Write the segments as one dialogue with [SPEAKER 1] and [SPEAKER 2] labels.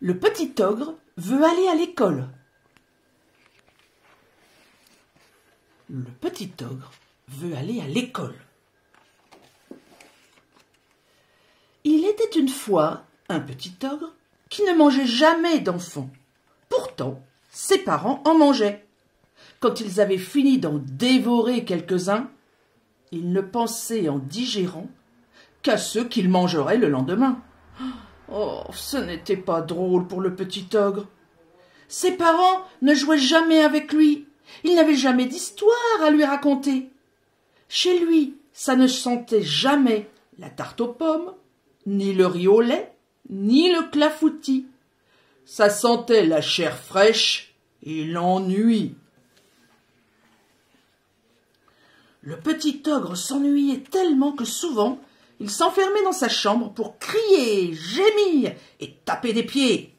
[SPEAKER 1] Le petit ogre veut aller à l'école. Le petit ogre veut aller à l'école. Il était une fois un petit ogre qui ne mangeait jamais d'enfants. Pourtant, ses parents en mangeaient. Quand ils avaient fini d'en dévorer quelques-uns, ils ne pensaient en digérant qu'à ceux qu'ils mangeraient le lendemain. Oh, ce n'était pas drôle pour le petit ogre. Ses parents ne jouaient jamais avec lui. Ils n'avaient jamais d'histoire à lui raconter. Chez lui, ça ne sentait jamais la tarte aux pommes, ni le riz au lait, ni le clafoutis. Ça sentait la chair fraîche et l'ennui. Le petit ogre s'ennuyait tellement que souvent, il s'enfermait dans sa chambre pour crier, gémir et taper des pieds.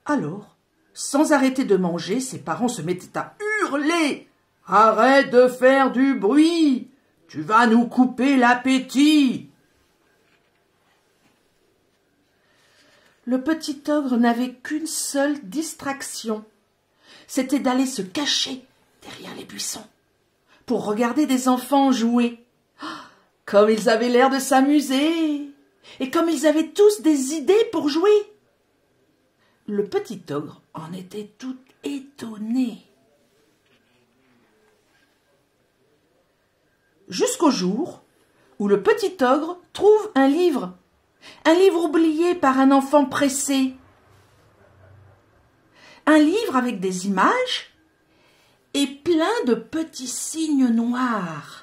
[SPEAKER 1] Alors, sans arrêter de manger, ses parents se mettaient à hurler. « Arrête de faire du bruit, tu vas nous couper l'appétit !» Le petit ogre n'avait qu'une seule distraction, c'était d'aller se cacher derrière les buissons pour regarder des enfants jouer. Comme ils avaient l'air de s'amuser, et comme ils avaient tous des idées pour jouer. Le petit ogre en était tout étonné. Jusqu'au jour où le petit ogre trouve un livre oublié par un enfant pressé. Un livre avec des images et plein de petits signes noirs.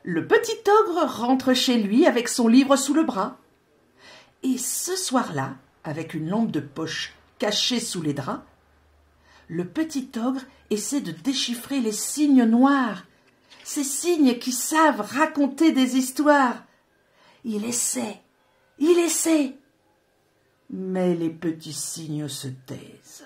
[SPEAKER 1] Le petit ogre rentre chez lui avec son livre sous le bras. Et ce soir-là, avec une lampe de poche cachée sous les draps, le petit ogre essaie de déchiffrer les signes noirs, ces signes qui savent raconter des histoires. Il essaie, mais les petits signes se taisent.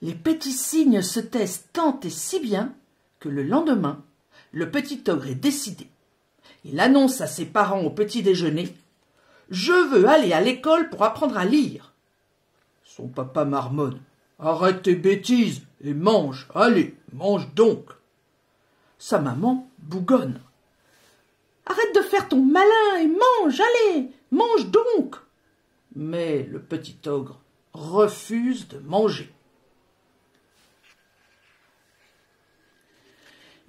[SPEAKER 1] Les petits signes se taisent tant et si bien que le lendemain, le petit ogre est décidé. Il annonce à ses parents au petit déjeuner « Je veux aller à l'école pour apprendre à lire ». Son papa marmonne « Arrête tes bêtises et mange, allez, mange donc ». Sa maman bougonne « Arrête de faire ton malin et mange, allez, mange donc ». Mais le petit ogre refuse de manger.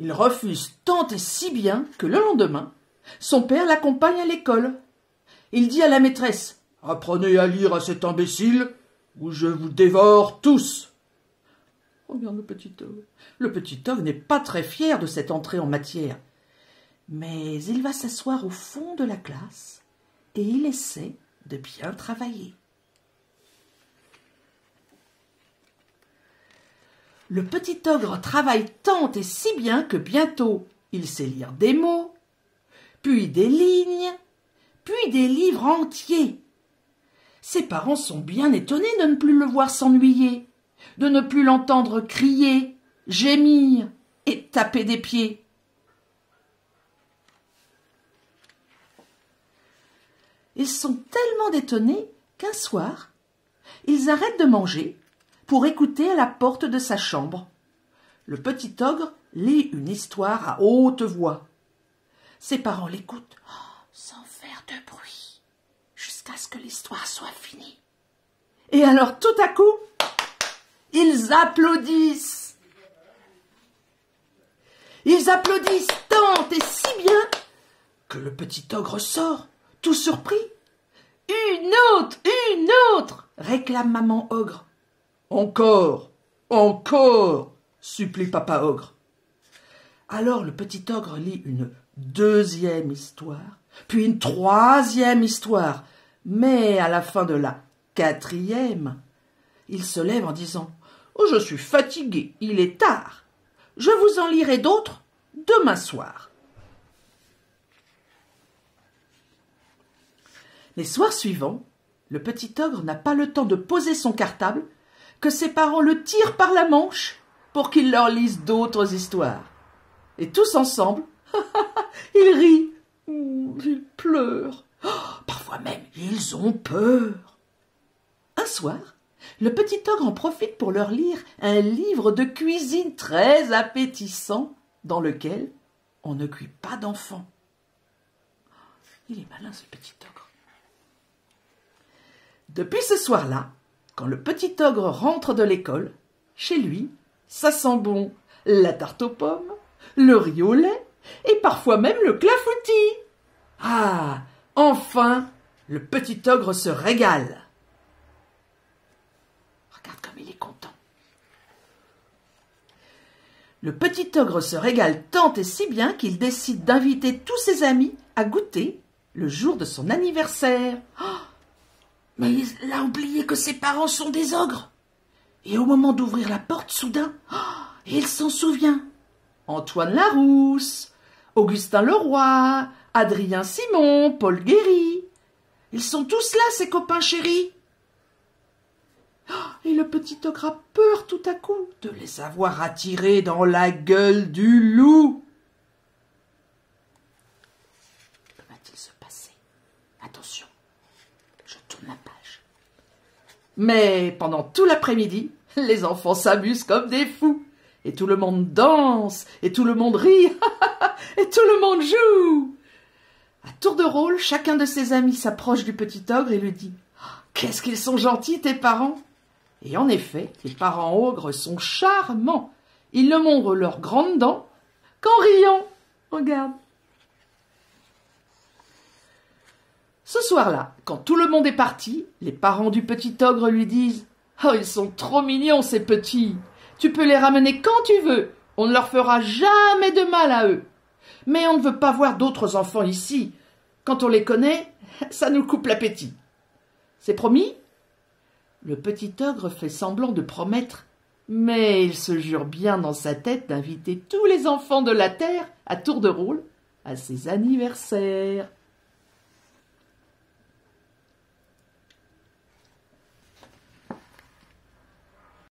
[SPEAKER 1] Il refuse tant et si bien que le lendemain, son père l'accompagne à l'école. Il dit à la maîtresse « Apprenez à lire à cet imbécile ou je vous dévore tous !» Regarde le petit ogre. Le petit ogre n'est pas très fier de cette entrée en matière. Mais il va s'asseoir au fond de la classe et il essaie de bien travailler. Le petit ogre travaille tant et si bien que bientôt il sait lire des mots, puis des lignes, puis des livres entiers. Ses parents sont bien étonnés de ne plus le voir s'ennuyer, de ne plus l'entendre crier, gémir et taper des pieds. Ils sont tellement étonnés qu'un soir, ils arrêtent de manger pour écouter à la porte de sa chambre. Le petit ogre lit une histoire à haute voix. Ses parents l'écoutent sans faire de bruit, jusqu'à ce que l'histoire soit finie. Et alors tout à coup, ils applaudissent. Ils applaudissent tant et si bien que le petit ogre sort, tout surpris. « Une autre !» réclame maman ogre. « Encore, encore !» supplie papa ogre. Alors le petit ogre lit une deuxième histoire, puis une troisième histoire, mais à la fin de la quatrième, il se lève en disant « Oh, je suis fatigué, il est tard. Je vous en lirai d'autres demain soir. » Les soirs suivants, le petit ogre n'a pas le temps de poser son cartable que ses parents le tirent par la manche pour qu'il leur lise d'autres histoires. Et tous ensemble, ils rient, ils pleurent, parfois même ils ont peur. Un soir, le petit ogre en profite pour leur lire un livre de cuisine très appétissant dans lequel on ne cuit pas d'enfants. Il est malin ce petit ogre. Depuis ce soir-là, quand le petit ogre rentre de l'école, chez lui, ça sent bon la tarte aux pommes, le riz au lait et parfois même le clafoutis. Ah, enfin, le petit ogre se régale. Regarde comme il est content. Le petit ogre se régale tant et si bien qu'il décide d'inviter tous ses amis à goûter le jour de son anniversaire. Oh, mais il a oublié que ses parents sont des ogres. Et au moment d'ouvrir la porte, soudain, il s'en souvient. Antoine Larousse, Augustin Leroy, Adrien Simon, Paul Guéry. Ils sont tous là, ses copains chéris. Et le petit ogre a peur tout à coup de les avoir attirés dans la gueule du loup. Que va-t-il se passer? Attention, je tourne la page. Mais pendant tout l'après-midi, les enfants s'amusent comme des fous. Et tout le monde danse, et tout le monde rit, et tout le monde joue. À tour de rôle, chacun de ses amis s'approche du petit ogre et lui dit « Qu'est-ce qu'ils sont gentils, tes parents !» Et en effet, les parents ogres sont charmants. Ils ne montrent leurs grandes dents qu'en riant. Regarde. Ce soir-là, quand tout le monde est parti, les parents du petit ogre lui disent « Oh, ils sont trop mignons, ces petits. Tu peux les ramener quand tu veux. On ne leur fera jamais de mal à eux. Mais on ne veut pas voir d'autres enfants ici. Quand on les connaît, ça nous coupe l'appétit. C'est promis ?» Le petit ogre fait semblant de promettre, mais il se jure bien dans sa tête d'inviter tous les enfants de la terre, à tour de rôle, à ses anniversaires.